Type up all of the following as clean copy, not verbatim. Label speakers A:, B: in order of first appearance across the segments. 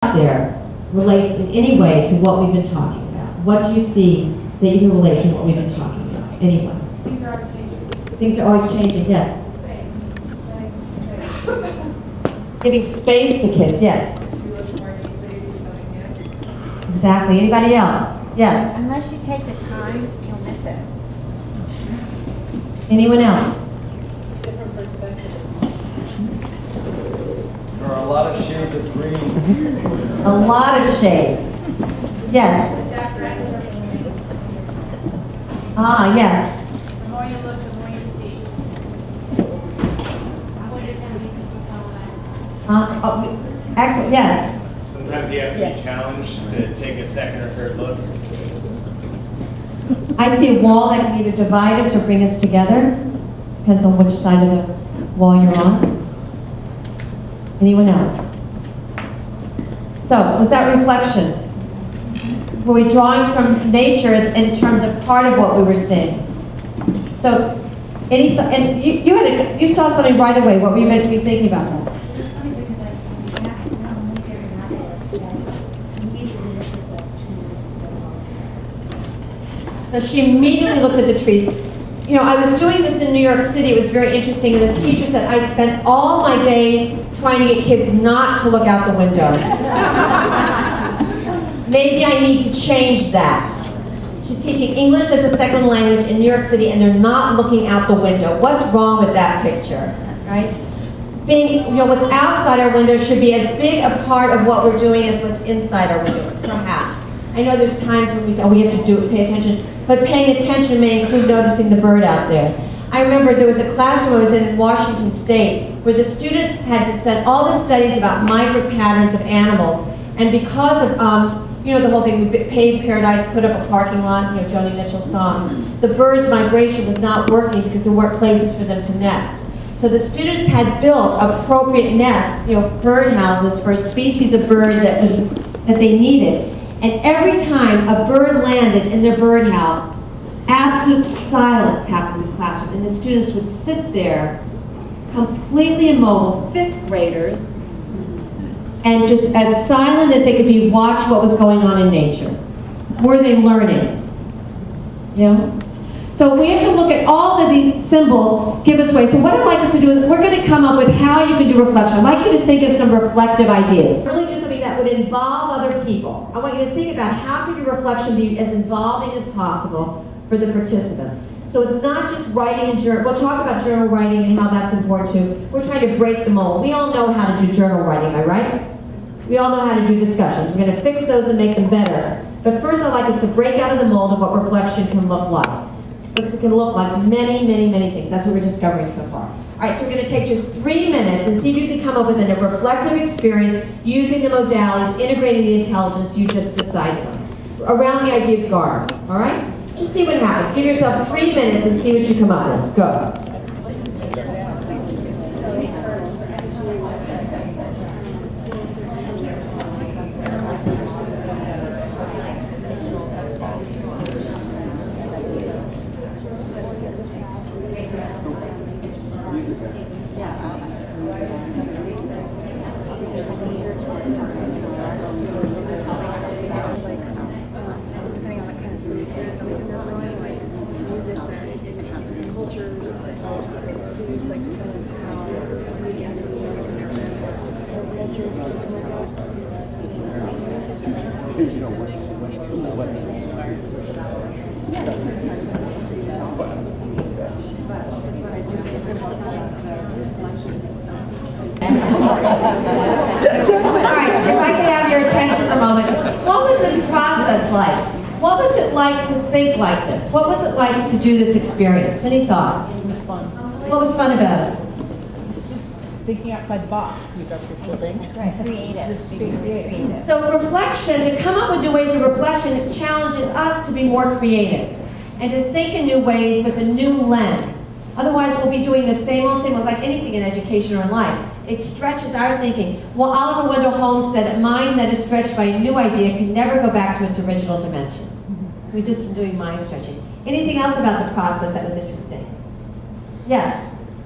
A: there relates in any way to what we've been talking about? What do you see that you can relate to what we've been talking about? Anyone?
B: Things are always changing.
A: Things are always changing, yes. Giving space to kids, yes. Exactly. Anybody else? Yes.
C: Unless you take the time, you'll miss it.
A: Anyone else?
B: Different perspective.
D: There are a lot of shades of green.
A: A lot of shades. Yes. Ah, yes.
B: The more you look, the more you see.
A: Excellent. Yes.
E: Sometimes you have to be challenged to take a second or third look.
A: I see a wall that can either divide us or bring us together. Depends on which side of the wall you're on. Anyone else? So, was that reflection? Were we drawing from nature as in terms of part of what we were seeing? So, and you saw something right away. What were you meant to be thinking about that? So she immediately looked at the trees. You know, I was doing this in New York City. It was very interesting. And this teacher said, I spent all my day trying to get kids not to look out the window. Maybe I need to change that. She's teaching English as a second language in New York City, and they're not looking out the window. What's wrong with that picture, right? Being, you know, what's outside our window should be as big a part of what we're doing as what's inside our window, perhaps. I know there's times when we say, oh, we have to do it, pay attention, but paying attention may include noticing the bird out there. I remember there was a classroom I was in Washington State where the students had done all the studies about migrant patterns of animals, and because of, you know, the whole thing, we paved paradise, put up a parking lot, you know, Joni Mitchell's song, the birds' migration was not working because there weren't places for them to nest. So the students had built appropriate nests, you know, bird houses for a species of bird that they needed. And every time a bird landed in their birdhouse, absolute silence happened in the classroom, and the students would sit there, completely immobile, fifth graders, and just as silent as they could be, watch what was going on in nature. Were they learning? You know? So we have to look at all of these symbols, give us way. So what I'd like us to do is we're going to come up with how you can do reflection. I'd like you to think of some reflective ideas. Really do something that would involve other people. I want you to think about how can your reflection be as involving as possible for the participants. So it's not just writing a journal. We'll talk about journal writing and how that's important too. We're trying to break the mold. We all know how to do journal writing, am I right? We all know how to do discussions. We're going to fix those and make them better. But first I'd like us to break out of the mold of what reflection can look like. Because it can look like many, many, many things. That's what we're discovering so far. All right, so we're going to take just 3 minutes and see if you can come up with a reflective experience using the modalities, integrating the intelligence you just decided on, around the idea of gardens, all right? Just see what happens. Give yourself 3 minutes and see what you come up with. Go. What was it like to do this experience? Any thoughts?
F: It was fun.
A: What was fun about it?
F: Thinking outside the box, you got this whole thing.
C: Right, creative.
A: So reflection, to come up with new ways of reflection, challenges us to be more creative and to think in new ways with a new lens. Otherwise, we'll be doing the same old, like anything in education or in life. It stretches our thinking. Well, Oliver Wendell Holmes said, a mind that is stretched by a new idea can never go back to its original dimensions. So we've just been doing mind stretching. Anything else about the process that was interesting? Yes?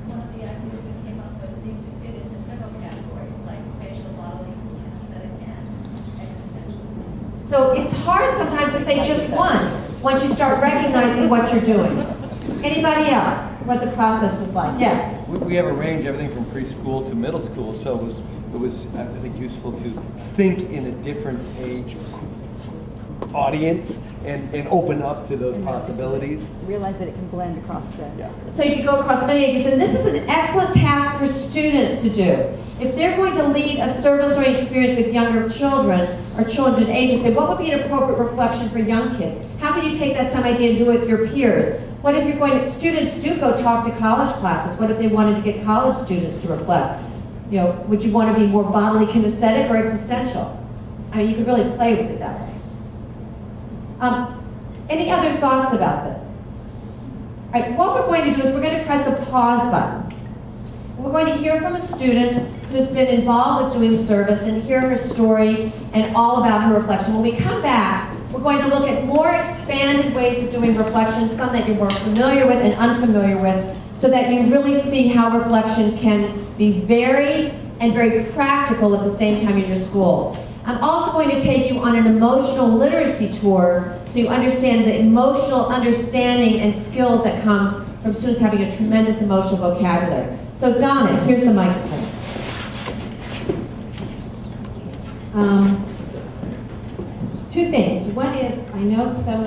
G: One of the ideas we came up with seemed to fit into several categories, like spatial modeling, aesthetic, and
A: So it's hard sometimes to say just once you start recognizing what you're doing. Anybody else, what the process was like? Yes?
D: We have a range, everything from preschool to middle school, so it was I think, useful to think in a different age audience and open up to those possibilities.
C: Realize that it can blend across the.
D: Yeah.
A: So you can go across many ages, and this is an excellent task for students to do. If they're going to lead a service-oriented experience with younger children or children ages, say, what would be an appropriate reflection for young kids? How can you take that same idea and do it with your peers? What if you're going to, students do go talk to college classes. What if they wanted to get college students to reflect? You know, would you want to be more bodily kinesthetic or existential? I mean, you could really play with it that way. Any other thoughts about this? All right, what we're going to do is we're going to press a pause button. We're going to hear from a student who's been involved with doing service and hear her story and all about her reflection. When we come back, we're going to look at more expanded ways of doing reflection, some that you're more familiar with and unfamiliar with, so that you really see how reflection can be varied and very practical at the same time in your school. I'm also going to take you on an emotional literacy tour so you understand the emotional understanding and skills that come from students having a tremendous emotional vocabulary. So Donna, here's the microphone. Two things. One is, I know some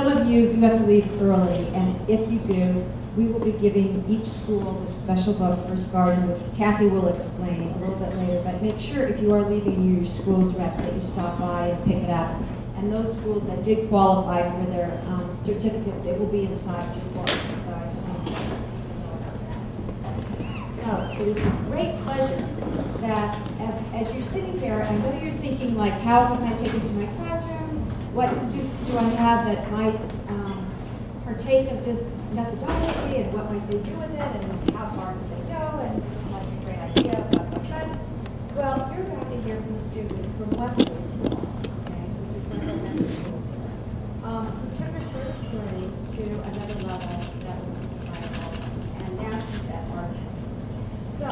A: of you do have to leave early, and if you do, we will be giving each school the special book, First Garden, which Cathy will explain a little bit later, but make sure if you are leaving your school direct that you stop by and pick it up. And those schools that did qualify for their certificates, it will be inside your book. So I just want you to know about that. So it is with great pleasure that as you're sitting there, and whether you're thinking like, how can I take this to my classroom? What students do I have that might partake of this methodology, and what might they do with it, and how far do they go, and this is like a great idea, blah, blah, blah. Well, you're about to hear from a student from Wesley School, okay, which is one of our member schools here, who took her service learning to another level that will inspire all of us, and now she's at Berger. So,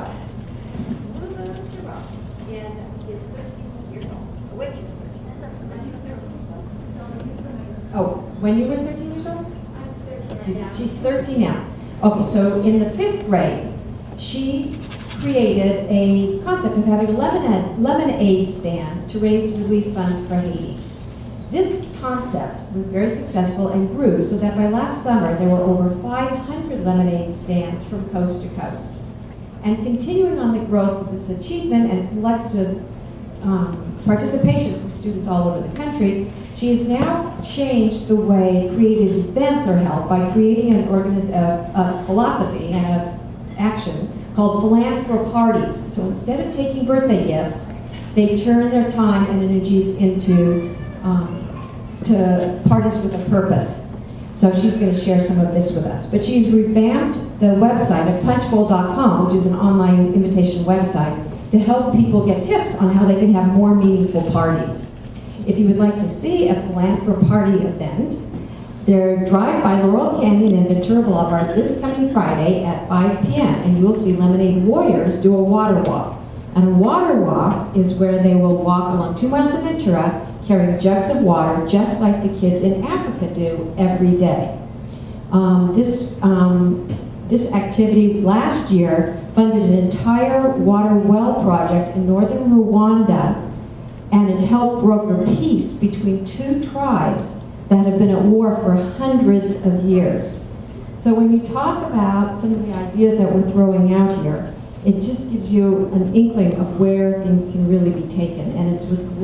A: Lulu Sirot is 13 years old. When she was 13. When she was 13 years old. Oh, when you were 13 years old? She's 13 now. Okay, so in the 5th grade, she created a concept of having a lemonade stand to raise relief funds for Haiti. This concept was very successful and grew so that by last summer there were over 500 lemonade stands from coast to coast. And continuing on the growth of this achievement and collective participation from students all over the country, she has now changed the way creative events are held by creating a philosophy and an action called philanthro parties. So instead of taking birthday gifts, they turn their time and energies into to parties with a purpose. So she's going to share some of this with us. But she's revamped the website at punchbowl.com, which is an online invitation website, to help people get tips on how they can have more meaningful parties. If you would like to see a philanthro party event, they're drive by Laurel Canyon and Ventura Boulevard this coming Friday at 5 p.m. and you will see Lemonade Warriors do a water walk. And a water walk is where they will walk along 2 miles of Ventura carrying jugs of water just like the kids in Africa do every day. This activity last year funded an entire water well project in northern Rwanda, and it helped broker peace between 2 tribes that have been at war for hundreds of years. So when you talk about some of the ideas that we're throwing out here, it just gives you an inkling of where things can really be taken, and it's with great